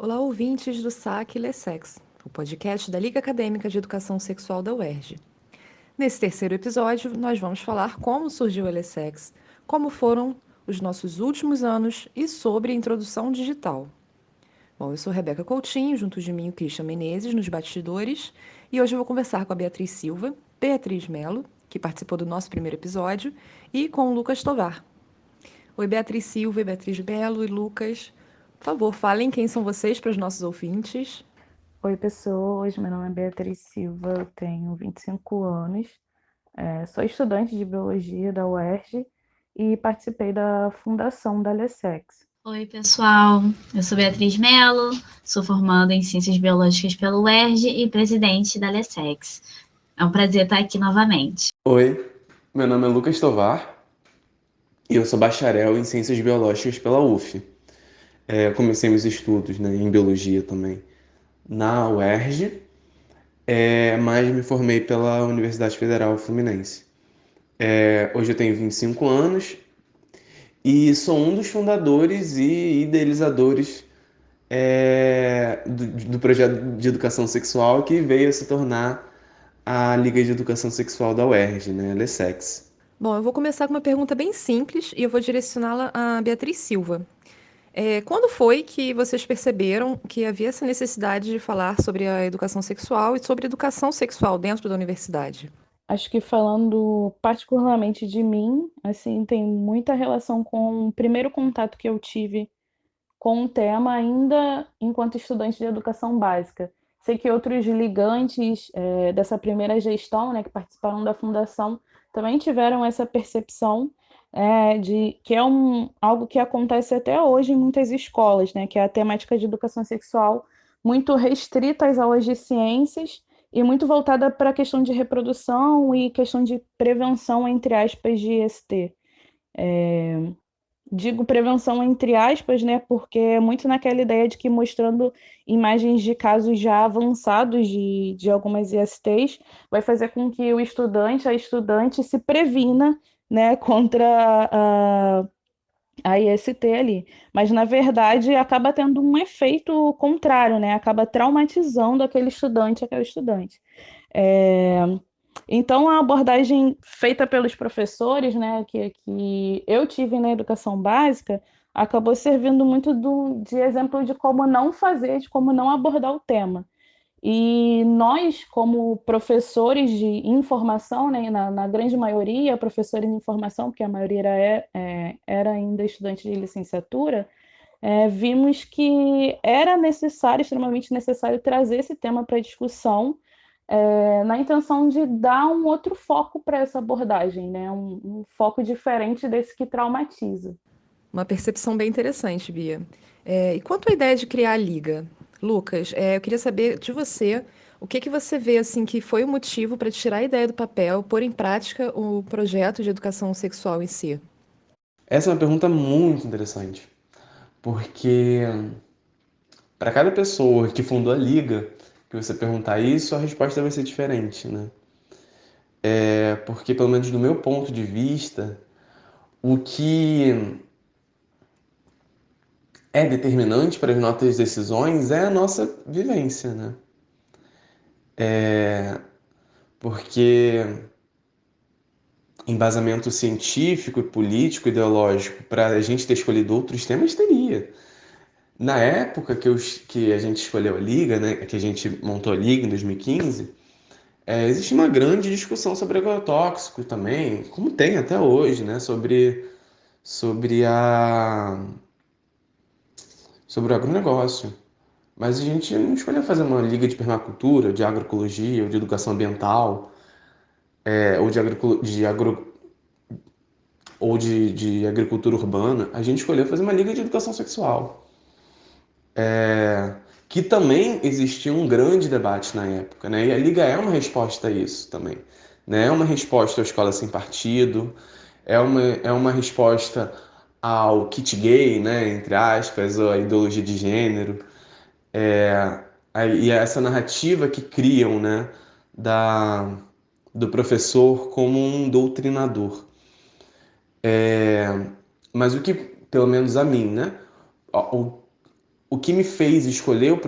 Olá, ouvintes do SAC LESEX, o podcast da Liga Acadêmica de Educação Sexual da UERJ. Nesse terceiro episódio, nós vamos falar como surgiu o LESEX, como foram os nossos últimos anos e sobre a introdução digital. Bom, eu sou Rebeca Coutinho, junto de mim o Christian Menezes, nos bastidores, e hoje eu vou conversar com a Beatriz Silva, Beatriz Melo, que participou do nosso primeiro episódio, e com o Lucas Tovar. Oi, Beatriz Silva, Beatriz Melo e Lucas. Por favor, falem quem são vocês para os nossos ouvintes. Oi, pessoas. Meu nome é Beatriz Silva, eu tenho 25 anos, sou estudante de biologia da UERJ e participei da fundação da LESEX. Oi, pessoal. Eu sou Beatriz Melo, sou formanda em Ciências Biológicas pela UERJ e presidente da LESEX. É um prazer estar aqui novamente. Oi, meu nome é Lucas Tovar e eu sou bacharel em Ciências Biológicas pela UF. Eu comecei meus estudos, né, em Biologia também na UERJ, mas me formei pela Universidade Federal Fluminense. Hoje eu tenho 25 anos e sou um dos fundadores e idealizadores do projeto de educação sexual que veio a se tornar a Liga de Educação Sexual da UERJ, né, LESEX. Bom, eu vou começar com uma pergunta bem simples e eu vou direcioná-la a Beatriz Silva. Quando foi que vocês perceberam que havia essa necessidade de falar sobre a educação sexual e sobre educação sexual dentro da universidade? Acho que falando particularmente de mim, assim, tem muita relação com o primeiro contato que eu tive com o tema ainda enquanto estudante de educação básica. Sei que outros ligantes dessa primeira gestão, né, que participaram da fundação, também tiveram essa percepção de que é algo que acontece até hoje em muitas escolas, né, que é a temática de educação sexual muito restrita às aulas de ciências e muito voltada para a questão de reprodução e questão de prevenção, entre aspas, de IST. Digo prevenção entre aspas, né? Porque é muito naquela ideia de que mostrando imagens de casos já avançados de algumas ISTs vai fazer com que o estudante, a estudante, se previna, né, contra a IST ali. Mas, na verdade, acaba tendo um efeito contrário, né? Acaba traumatizando aquele estudante, aquela estudante. É, então, a abordagem feita pelos professores, né, que eu tive na educação básica, acabou servindo muito de exemplo de como não fazer, de como não abordar o tema. E nós, como professores de informação, né, na grande maioria, professores de informação, porque a maioria era ainda estudante de licenciatura, vimos que era necessário, extremamente necessário, trazer esse tema para discussão, na intenção de dar um outro foco para essa abordagem, né? Um foco diferente desse que traumatiza. Uma percepção bem interessante, Bia. E quanto à ideia de criar a liga? Lucas, eu queria saber de você o que que você vê assim que foi o motivo para tirar a ideia do papel, pôr em prática o projeto de educação sexual em si. Essa é uma pergunta muito interessante, porque para cada pessoa que fundou a liga, que você perguntar isso, a resposta vai ser diferente, né? Porque, pelo menos do meu ponto de vista, o que é determinante para as nossas decisões é a nossa vivência, né? Porque embasamento científico, político, ideológico para a gente ter escolhido outros temas, teria. Na época que a gente escolheu a liga, né, que a gente montou a liga em 2015, existe uma grande discussão sobre agrotóxico também, como tem até hoje, né, sobre a, sobre o agronegócio. Mas a gente não escolheu fazer uma liga de permacultura, de agroecologia, ou de educação ambiental, ou de agricultura urbana. A gente escolheu fazer uma liga de educação sexual. Que também existia um grande debate na época, né? E a Liga é uma resposta a isso também, né? É uma resposta à escola sem partido, é uma resposta ao kit gay, né? Entre aspas, à ideologia de gênero, e a essa narrativa que criam, né? Da, do professor como um doutrinador. Mas o que, pelo menos a mim, né? O o que me fez escolher o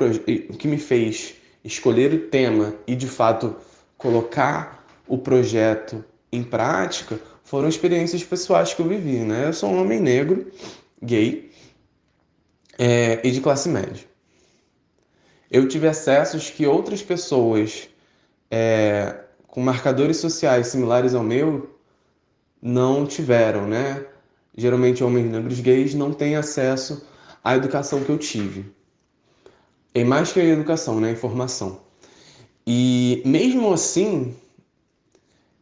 que me fez escolher o tema e de fato colocar o projeto em prática foram experiências pessoais que eu vivi, né? Eu sou um homem negro, gay, e de classe média. Eu tive acessos que outras pessoas com marcadores sociais similares ao meu não tiveram, né? Geralmente homens negros gays não têm acesso à educação que eu tive. É mais que a educação, né? A informação. E mesmo assim,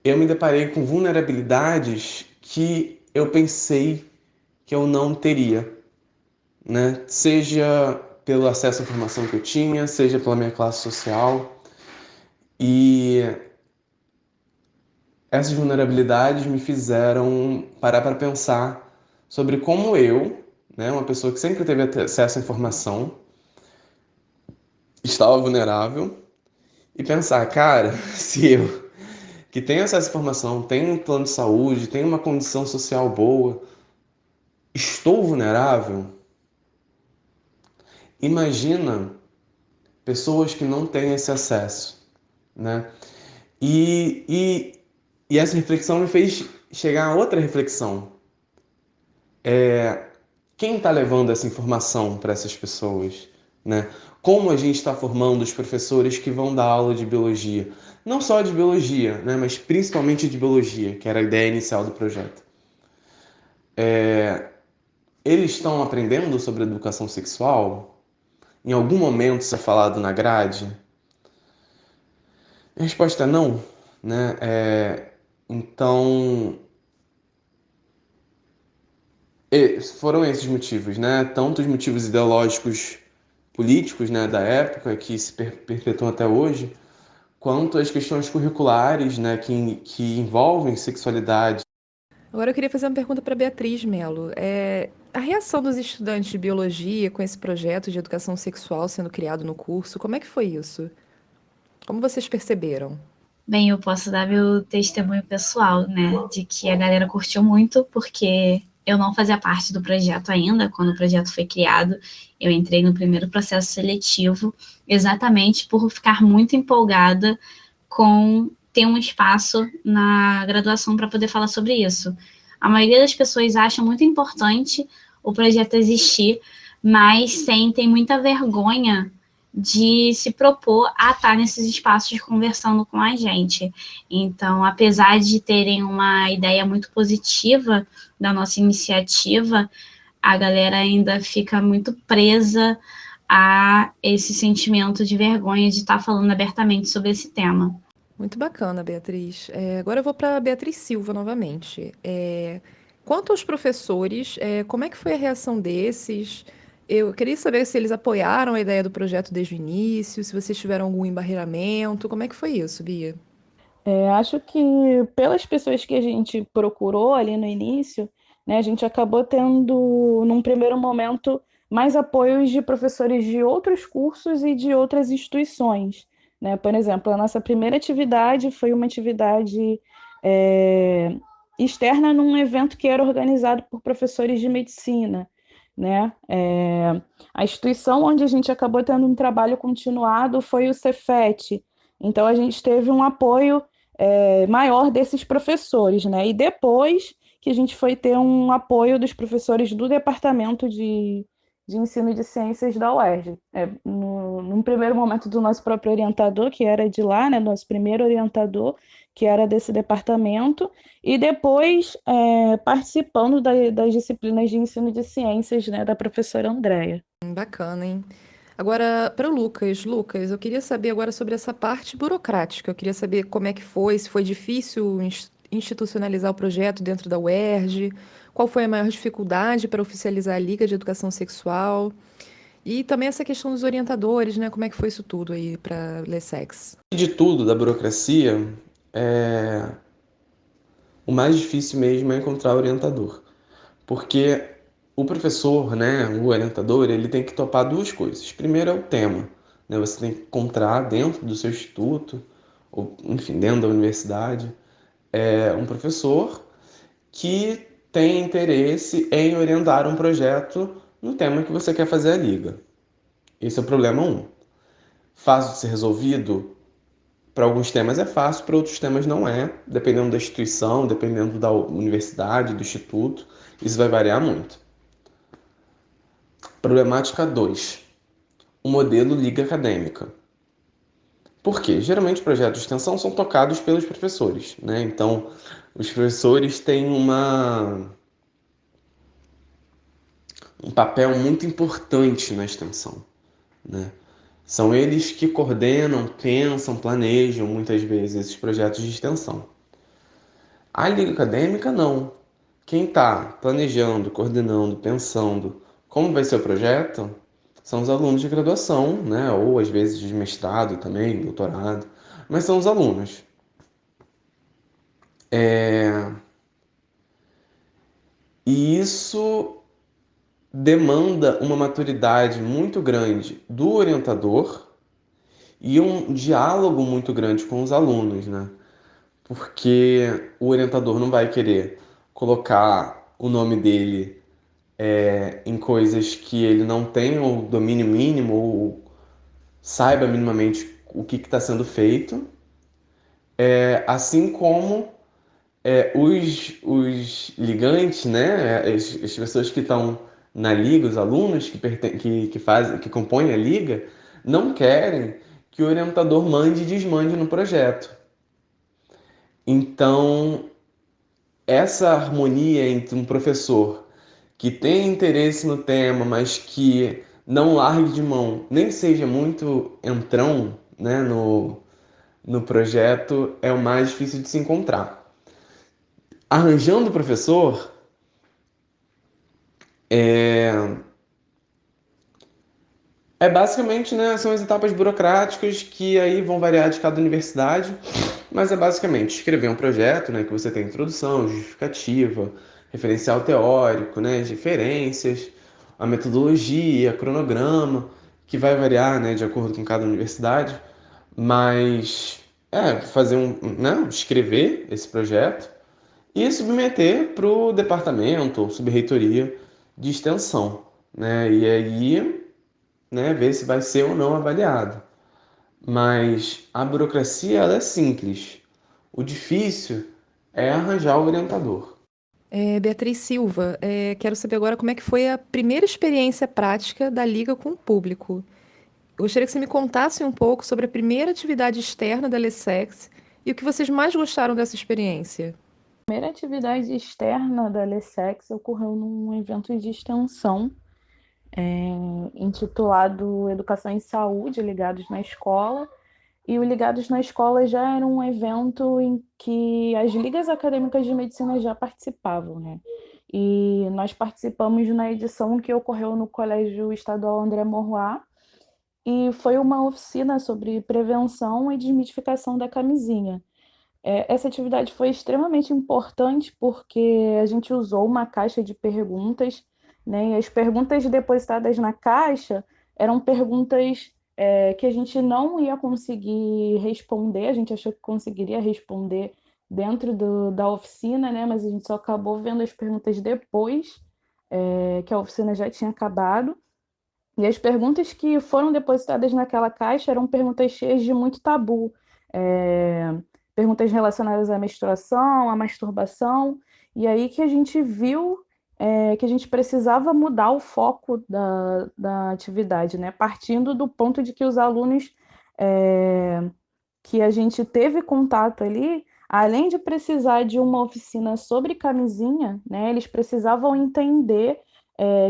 eu me deparei com vulnerabilidades que eu pensei que eu não teria, né? Seja pelo acesso à informação que eu tinha, seja pela minha classe social. E essas vulnerabilidades me fizeram parar para pensar sobre como eu, né, uma pessoa que sempre teve acesso à informação, estava vulnerável e pensar, cara, se eu, que tenho acesso à informação, tenho um plano de saúde, tenho uma condição social boa, estou vulnerável, imagina pessoas que não têm esse acesso, né? E, e, e essa reflexão me fez chegar a outra reflexão. Quem está levando essa informação para essas pessoas, né? Como a gente está formando os professores que vão dar aula de biologia? Não só de biologia, né? Mas principalmente de biologia, que era a ideia inicial do projeto. Eles estão aprendendo sobre educação sexual? Em algum momento isso é falado na grade? A resposta é não, né? Então, foram esses motivos, né? Tanto os motivos ideológicos políticos, né, da época, que se perpetuam até hoje, quanto as questões curriculares, né, que envolvem sexualidade. Agora eu queria fazer uma pergunta para Beatriz Mello. A reação dos estudantes de biologia com esse projeto de educação sexual sendo criado no curso, como é que foi isso? Como vocês perceberam? Bem, eu posso dar meu testemunho pessoal, né, de que a galera curtiu muito, porque eu não fazia parte do projeto ainda, quando o projeto foi criado, eu entrei no primeiro processo seletivo, exatamente por ficar muito empolgada com ter um espaço na graduação para poder falar sobre isso. A maioria das pessoas acha muito importante o projeto existir, mas sentem muita vergonha de se propor a estar nesses espaços conversando com a gente. Então, apesar de terem uma ideia muito positiva da nossa iniciativa, a galera ainda fica muito presa a esse sentimento de vergonha de estar falando abertamente sobre esse tema. Muito bacana, Beatriz. Agora eu vou para Beatriz Silva novamente. Quanto aos professores, como é que foi a reação desses? Eu queria saber se eles apoiaram a ideia do projeto desde o início, se vocês tiveram algum embarreiramento. Como é que foi isso, Bia? Acho que pelas pessoas que a gente procurou ali no início, né, a gente acabou tendo, num primeiro momento, mais apoios de professores de outros cursos e de outras instituições, né? Por exemplo, a nossa primeira atividade foi uma atividade é, externa num evento que era organizado por professores de medicina, né? A instituição onde a gente acabou tendo um trabalho continuado foi o Cefet. Então, a gente teve um apoio maior desses professores, né? E depois que a gente foi ter um apoio dos professores do Departamento de Ensino de Ciências da UERJ. Num primeiro momento do nosso próprio orientador, que era de lá, né? Nosso primeiro orientador, que era desse departamento, e depois participando das disciplinas de ensino de ciências, né? Da professora Andréia. Bacana, hein? Agora, para o Lucas. Lucas, eu queria saber agora sobre essa parte burocrática. Eu queria saber como é que foi, se foi difícil institucionalizar o projeto dentro da UERJ, qual foi a maior dificuldade para oficializar a Liga de Educação Sexual, e também essa questão dos orientadores, né? Como é que foi isso tudo aí para Lessex? De tudo, da burocracia, o mais difícil mesmo é encontrar orientador. Porque o professor, né, o orientador, ele tem que topar duas coisas. Primeiro é o tema, né? Você tem que encontrar dentro do seu instituto, ou enfim, dentro da universidade, um professor que tem interesse em orientar um projeto no tema que você quer fazer a liga. Esse é o problema 1. Fácil de ser resolvido? Para alguns temas é fácil, para outros temas não é, dependendo da instituição, dependendo da universidade, do instituto, isso vai variar muito. Problemática 2. O modelo liga acadêmica. Por quê? Geralmente projetos de extensão são tocados pelos professores, né? Então, os professores têm um papel muito importante na extensão, né? São eles que coordenam, pensam, planejam muitas vezes esses projetos de extensão. A liga acadêmica não. Quem está planejando, coordenando, pensando como vai ser o projeto são os alunos de graduação, né? Ou às vezes de mestrado também, doutorado, mas são os alunos. E isso demanda uma maturidade muito grande do orientador e um diálogo muito grande com os alunos, né? Porque o orientador não vai querer colocar o nome dele em coisas que ele não tem o domínio mínimo ou saiba minimamente o que está sendo feito, assim como os ligantes, né, as pessoas que estão na liga, os alunos que compõem a liga, não querem que o orientador mande e desmande no projeto. Então, essa harmonia entre um professor que tem interesse no tema, mas que não largue de mão, nem seja muito entrão, né, no projeto, é o mais difícil de se encontrar. Arranjando o professor, basicamente, né, são as etapas burocráticas que aí vão variar de cada universidade, mas é basicamente escrever um projeto, né, que você tem introdução, justificativa, referencial teórico, né, as referências, a metodologia, cronograma, que vai variar, né, de acordo com cada universidade, mas fazer né, escrever esse projeto e submeter para o departamento ou subreitoria de extensão, né, e aí, né, ver se vai ser ou não avaliado. Mas a burocracia ela é simples. O difícil é arranjar o orientador. Beatriz Silva, quero saber agora como é que foi a primeira experiência prática da Liga com o público. Eu gostaria que você me contasse um pouco sobre a primeira atividade externa da LSEX e o que vocês mais gostaram dessa experiência. A primeira atividade externa da LSEX ocorreu num evento de extensão intitulado Educação e Saúde Ligados na Escola. E o Ligados na Escola já era um evento em que as ligas acadêmicas de medicina já participavam, né? E nós participamos na edição que ocorreu no Colégio Estadual André Morroá, e foi uma oficina sobre prevenção e desmitificação da camisinha. Essa atividade foi extremamente importante porque a gente usou uma caixa de perguntas, né? E as perguntas depositadas na caixa eram perguntas que a gente não ia conseguir responder, a gente achou que conseguiria responder dentro da oficina, né? Mas a gente só acabou vendo as perguntas depois que a oficina já tinha acabado. E as perguntas que foram depositadas naquela caixa eram perguntas cheias de muito tabu. É, Perguntas relacionadas à menstruação, à masturbação, e aí que a gente viu que a gente precisava mudar o foco da atividade, né? Partindo do ponto de que os alunos que a gente teve contato ali, além de precisar de uma oficina sobre camisinha, né, eles precisavam entender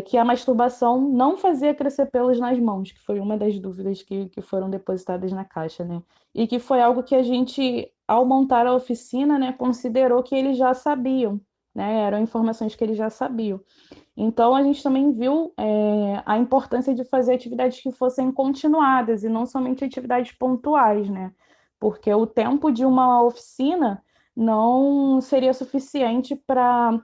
que a masturbação não fazia crescer pelos nas mãos, que foi uma das dúvidas que foram depositadas na caixa, né? E que foi algo que a gente, ao montar a oficina, né, considerou que eles já sabiam, né? Eram informações que eles já sabiam. Então, a gente também viu a importância de fazer atividades que fossem continuadas e não somente atividades pontuais, né? Porque o tempo de uma oficina não seria suficiente para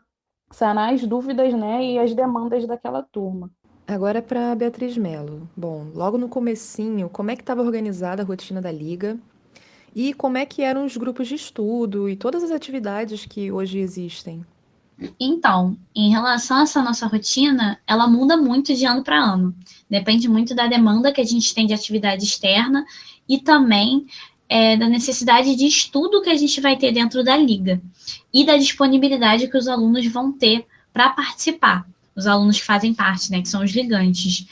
sanar as dúvidas, né, e as demandas daquela turma. Agora para Beatriz Mello. Bom, logo no comecinho, como é que estava organizada a rotina da Liga e como é que eram os grupos de estudo e todas as atividades que hoje existem? Então, em relação a essa nossa rotina, ela muda muito de ano para ano. Depende muito da demanda que a gente tem de atividade externa e também da necessidade de estudo que a gente vai ter dentro da liga e da disponibilidade que os alunos vão ter para participar. Os alunos que fazem parte, né, que são os ligantes.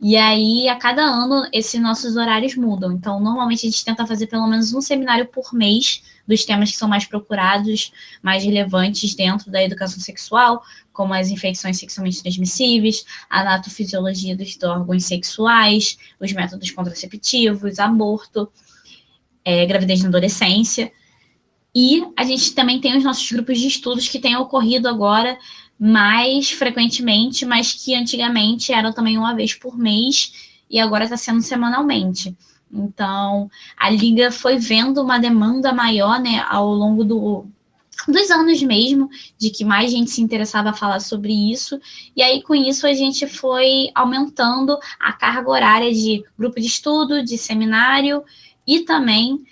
E aí, a cada ano, esses nossos horários mudam. Então, normalmente a gente tenta fazer pelo menos um seminário por mês dos temas que são mais procurados, mais relevantes dentro da educação sexual, como as infecções sexualmente transmissíveis, a anatofisiologia dos órgãos sexuais, os métodos contraceptivos, aborto, gravidez na adolescência. E a gente também tem os nossos grupos de estudos que têm ocorrido agora mais frequentemente, mas que antigamente eram também uma vez por mês e agora está sendo semanalmente. Então, a Liga foi vendo uma demanda maior, né, ao longo dos anos mesmo, de que mais gente se interessava a falar sobre isso, e aí com isso a gente foi aumentando a carga horária de grupo de estudo, de seminário e também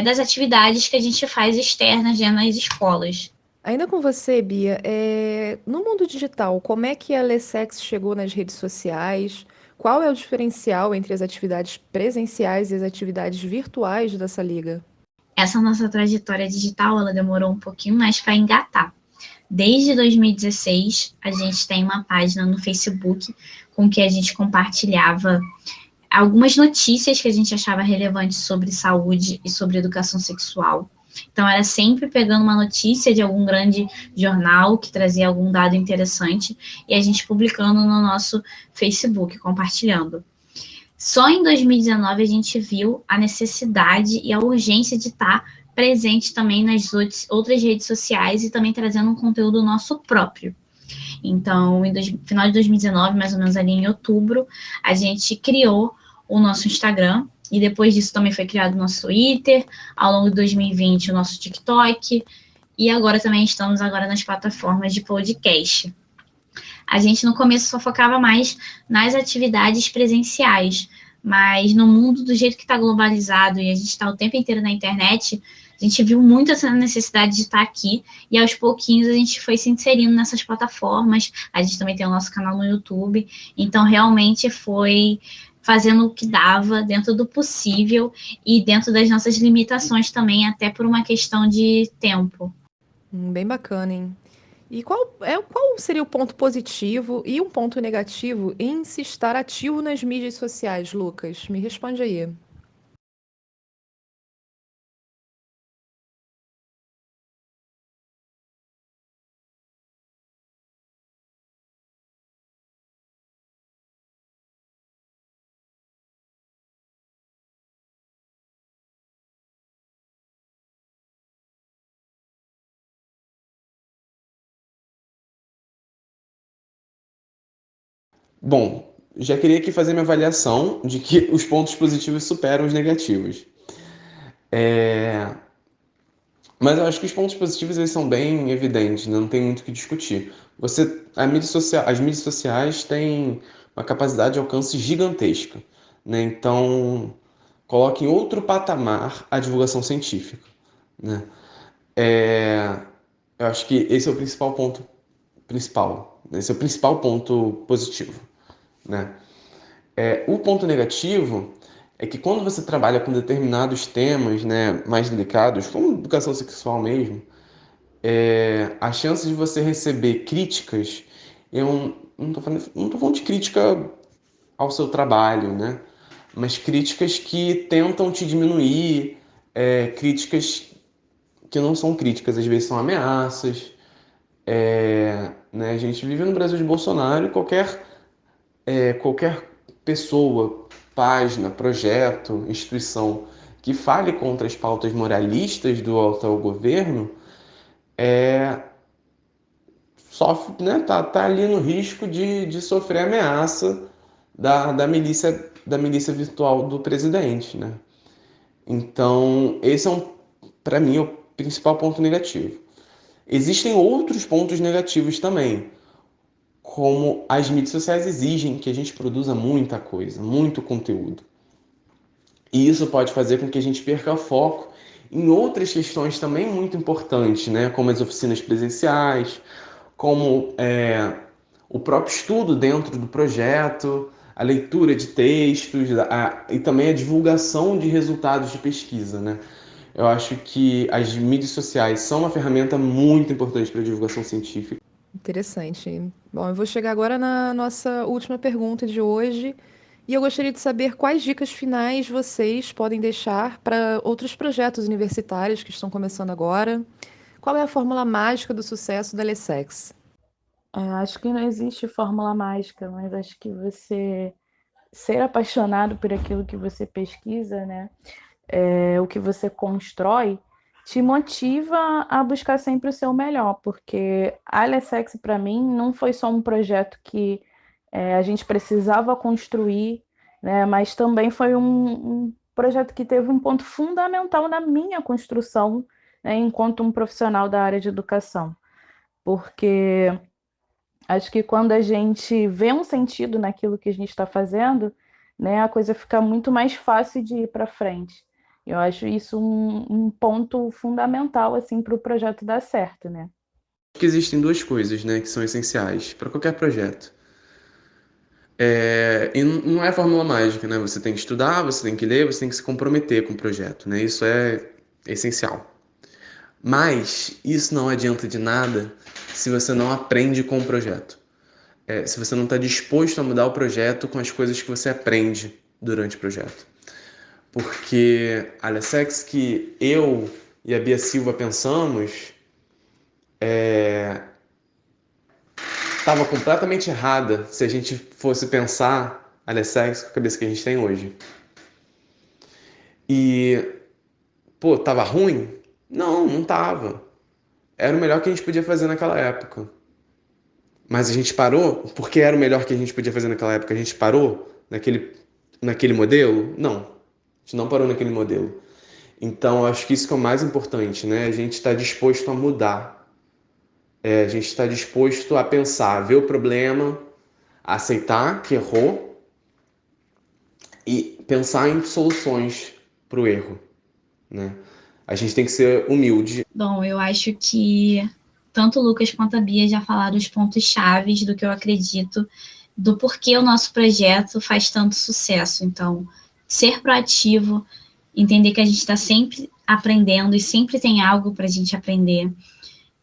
das atividades que a gente faz externas nas escolas. Ainda com você, Bia, no mundo digital, como é que a Lessex chegou nas redes sociais? Qual é o diferencial entre as atividades presenciais e as atividades virtuais dessa liga? Essa nossa trajetória digital, ela demorou um pouquinho mais para engatar. Desde 2016, a gente tem uma página no Facebook com que a gente compartilhava algumas notícias que a gente achava relevantes sobre saúde e sobre educação sexual. Então, era sempre pegando uma notícia de algum grande jornal que trazia algum dado interessante e a gente publicando no nosso Facebook, compartilhando. Só em 2019 a gente viu a necessidade e a urgência de estar presente também nas outras redes sociais e também trazendo um conteúdo nosso próprio. Então, final de 2019, mais ou menos ali em outubro, a gente criou o nosso Instagram e depois disso também foi criado o nosso Twitter, ao longo de 2020 o nosso TikTok e agora também estamos nas plataformas de podcast. A gente no começo só focava mais nas atividades presenciais, mas no mundo do jeito que está globalizado e a gente está o tempo inteiro na internet, a gente viu muito essa necessidade de estar aqui e aos pouquinhos a gente foi se inserindo nessas plataformas. A gente também tem o nosso canal no YouTube, então realmente foi fazendo o que dava dentro do possível e dentro das nossas limitações também, até por uma questão de tempo. Bem bacana, hein? E qual seria o ponto positivo e um ponto negativo em se estar ativo nas mídias sociais, Lucas? Me responde aí. Bom, já queria aqui fazer minha avaliação de que os pontos positivos superam os negativos. Mas eu acho que os pontos positivos eles são bem evidentes, né? Não tem muito o que discutir. As mídias sociais têm uma capacidade de alcance gigantesca, né? Então, coloca em outro patamar a divulgação científica, né? É, eu acho que esse é o principal ponto principal. Esse é o principal ponto positivo, né? O ponto negativo é que quando você trabalha com determinados temas, né, mais delicados, como educação sexual mesmo, a chance de você receber críticas, eu não tô falando de crítica ao seu trabalho, né, mas críticas que tentam te diminuir, críticas que não são críticas, às vezes são ameaças, né, a gente vive no Brasil de Bolsonaro e qualquer pessoa, página, projeto, instituição que fale contra as pautas moralistas do atual governo sofre, né, tá ali no risco de sofrer ameaça da milícia virtual do presidente, né? Então, esse para mim, é o principal ponto negativo. Existem outros pontos negativos também, como as mídias sociais exigem que a gente produza muita coisa, muito conteúdo. E isso pode fazer com que a gente perca o foco em outras questões também muito importantes, né? Como as oficinas presenciais, como o próprio estudo dentro do projeto, a leitura de textos e também a divulgação de resultados de pesquisa, né? Eu acho que as mídias sociais são uma ferramenta muito importante para a divulgação científica. Interessante. Bom, eu vou chegar agora na nossa última pergunta de hoje. E eu gostaria de saber quais dicas finais vocês podem deixar para outros projetos universitários que estão começando agora. Qual é a fórmula mágica do sucesso da LSEX? Acho que não existe fórmula mágica, mas acho que você ser apaixonado por aquilo que você pesquisa, né? O que você constrói, te motiva a buscar sempre o seu melhor, porque a LSEX, para mim, não foi só um projeto que a gente precisava construir, né? Mas também foi um projeto que teve um ponto fundamental na minha construção, né? Enquanto um profissional da área de educação. Porque acho que quando a gente vê um sentido naquilo que a gente está fazendo, né, a coisa fica muito mais fácil de ir para frente. Eu acho isso um ponto fundamental assim para o projeto dar certo, né? Acho que existem duas coisas, né, que são essenciais para qualquer projeto. E não é fórmula mágica, né? Você tem que estudar, você tem que ler, você tem que se comprometer com o projeto, né? Isso é essencial. Mas isso não adianta de nada se você não aprende com o projeto. Se você não está disposto a mudar o projeto com as coisas que você aprende durante o projeto. Porque a LSEX que eu e a Bia Silva pensamos estava completamente errada se a gente fosse pensar a LSEX com a cabeça que a gente tem hoje. E, pô, tava ruim? Não, não tava. Era o melhor que a gente podia fazer naquela época. Mas a gente parou porque era o melhor que a gente podia fazer naquela época. A gente parou naquele modelo? Não. A gente não parou naquele modelo. Então, acho que isso que é o mais importante, né? A gente está disposto a mudar. A gente está disposto a pensar, ver o problema, aceitar que errou e pensar em soluções para o erro, né? A gente tem que ser humilde. Bom, eu acho que tanto o Lucas quanto a Bia já falaram os pontos chaves do que eu acredito, do porquê o nosso projeto faz tanto sucesso. Então, ser proativo, entender que a gente está sempre aprendendo e sempre tem algo para a gente aprender,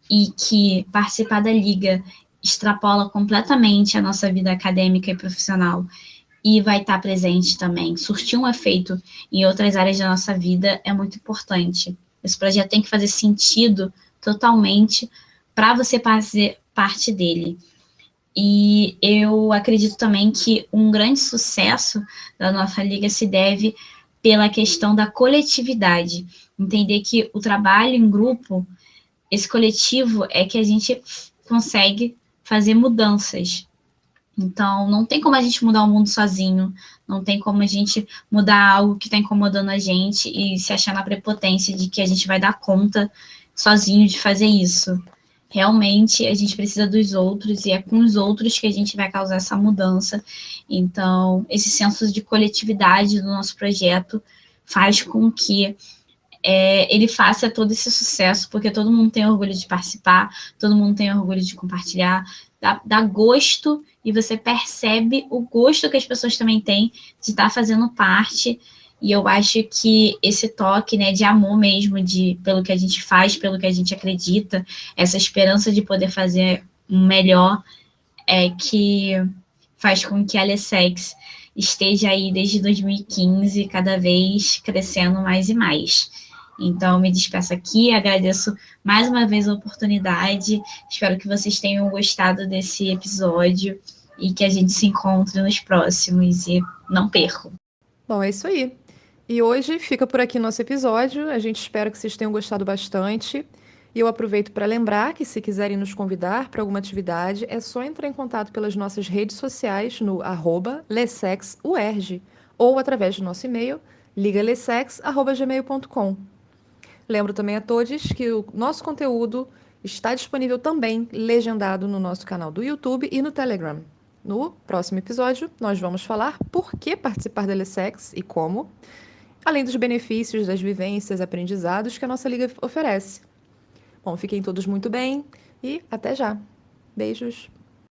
e que participar da Liga extrapola completamente a nossa vida acadêmica e profissional e vai estar presente também. Surtir um efeito em outras áreas da nossa vida é muito importante. Esse projeto tem que fazer sentido totalmente para você fazer parte dele. E eu acredito também que um grande sucesso da nossa liga se deve pela questão da coletividade. Entender que o trabalho em grupo, esse coletivo, é que a gente consegue fazer mudanças. Então, não tem como a gente mudar o mundo sozinho, não tem como a gente mudar algo que está incomodando a gente e se achar na prepotência de que a gente vai dar conta sozinho de fazer isso. Realmente, a gente precisa dos outros e é com os outros que a gente vai causar essa mudança. Então, esse senso de coletividade do nosso projeto faz com que ele faça todo esse sucesso, porque todo mundo tem orgulho de participar, todo mundo tem orgulho de compartilhar, dá gosto, e você percebe o gosto que as pessoas também têm de estar fazendo parte. E eu acho que esse toque, né, de amor mesmo, pelo que a gente faz, pelo que a gente acredita, essa esperança de poder fazer um melhor, é que faz com que a LSEX esteja aí desde 2015, cada vez crescendo mais e mais. Então, me despeço aqui, agradeço mais uma vez a oportunidade, espero que vocês tenham gostado desse episódio e que a gente se encontre nos próximos e não percam. Bom, é isso aí. E hoje fica por aqui nosso episódio. A gente espera que vocês tenham gostado bastante. E eu aproveito para lembrar que, se quiserem nos convidar para alguma atividade, é só entrar em contato pelas nossas redes sociais no @lessexuerg ou através do nosso e-mail ligalessex@gmail.com. Lembro também a todos que o nosso conteúdo está disponível também legendado no nosso canal do YouTube e no Telegram. No próximo episódio, nós vamos falar por que participar da LSEX e como. além dos benefícios das vivências, aprendizados que a nossa liga oferece. Bom, fiquem todos muito bem e até já. Beijos!